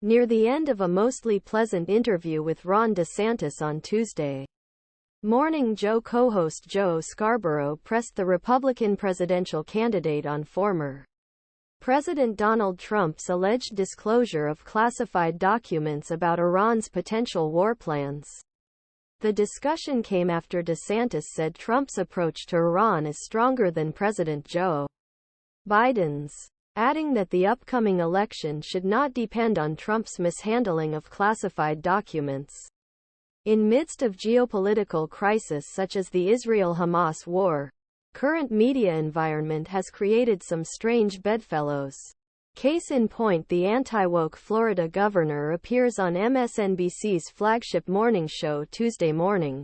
near the end of a mostly pleasant interview with Ron DeSantis on Tuesday. Morning Joe co-host Joe Scarborough pressed the Republican presidential candidate on former President Donald Trump's alleged disclosure of classified documents about Iran's potential war plans. The discussion came after DeSantis said Trump's approach to Iran is stronger than President Joe Biden's, adding that the upcoming election should not depend on Trump's mishandling of classified documents. In midst of geopolitical crisis such as the Israel-Hamas war, current media environment has created some strange bedfellows. Case in point, the anti-woke Florida governor appears on MSNBC's flagship morning show Tuesday morning.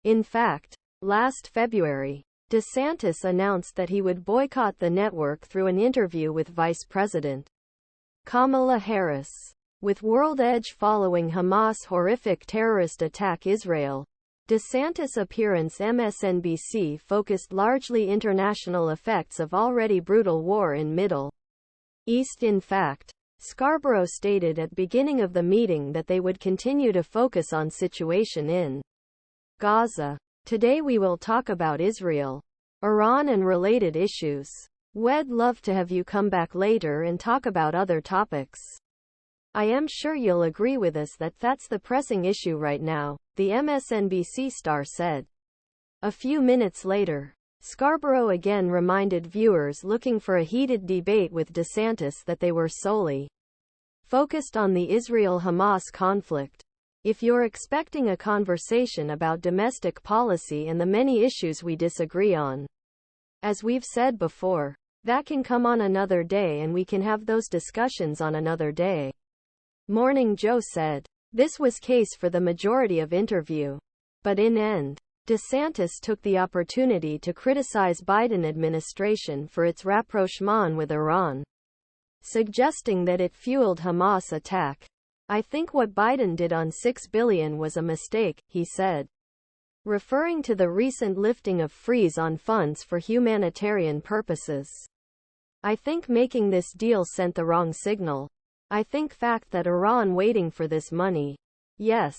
In fact, last February, DeSantis announced that he would boycott the network through an interview with Vice President Kamala Harris. With World Edge following Hamas' horrific terrorist attack Israel, DeSantis' appearance MSNBC focused largely international effects of already brutal war in Middle East. In fact, Scarborough stated at beginning of the meeting that they would continue to focus on situation in Gaza. Today we will talk about Israel, Iran and related issues. We'd love to have you come back later and talk about other topics. I am sure you'll agree with us that that's the pressing issue right now, the MSNBC star said. A few minutes later, Scarborough again reminded viewers looking for a heated debate with DeSantis that they were solely focused on the Israel-Hamas conflict. If you're expecting a conversation about domestic policy and the many issues we disagree on, as we've said before, that can come on another day and we can have those discussions on another day. Morning Joe said. This was case for the majority of interview. But in end, DeSantis took the opportunity to criticize Biden administration for its rapprochement with Iran, suggesting that it fueled Hamas attack. I think what Biden did on $6 billion was a mistake, he said, referring to the recent lifting of freeze on funds for humanitarian purposes. I think making this deal sent the wrong signal. I think fact that Iran waiting for this money. Yes.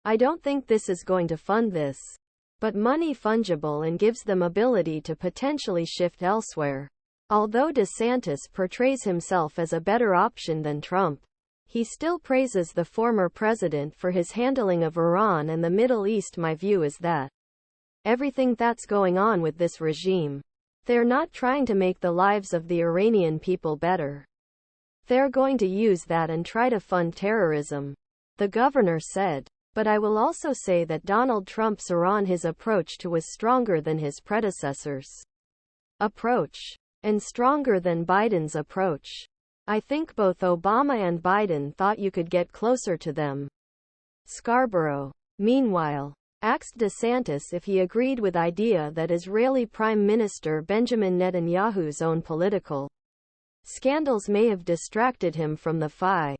I don't think this is going to fund this. But money fungible and gives them ability to potentially shift elsewhere. Although DeSantis portrays himself as a better option than Trump, he still praises the former president for his handling of Iran and the Middle East. My view is that everything that's going on with this regime, they're not trying to make the lives of the Iranian people better. They're going to use that and try to fund terrorism, the governor said. But I will also say that Donald Trump's Iran his approach to was stronger than his predecessors' approach, and stronger than Biden's approach. I think both Obama and Biden thought you could get closer to them. Scarborough, meanwhile, asked DeSantis if he agreed with idea that Israeli Prime Minister Benjamin Netanyahu's own political scandals may have distracted him from the fight.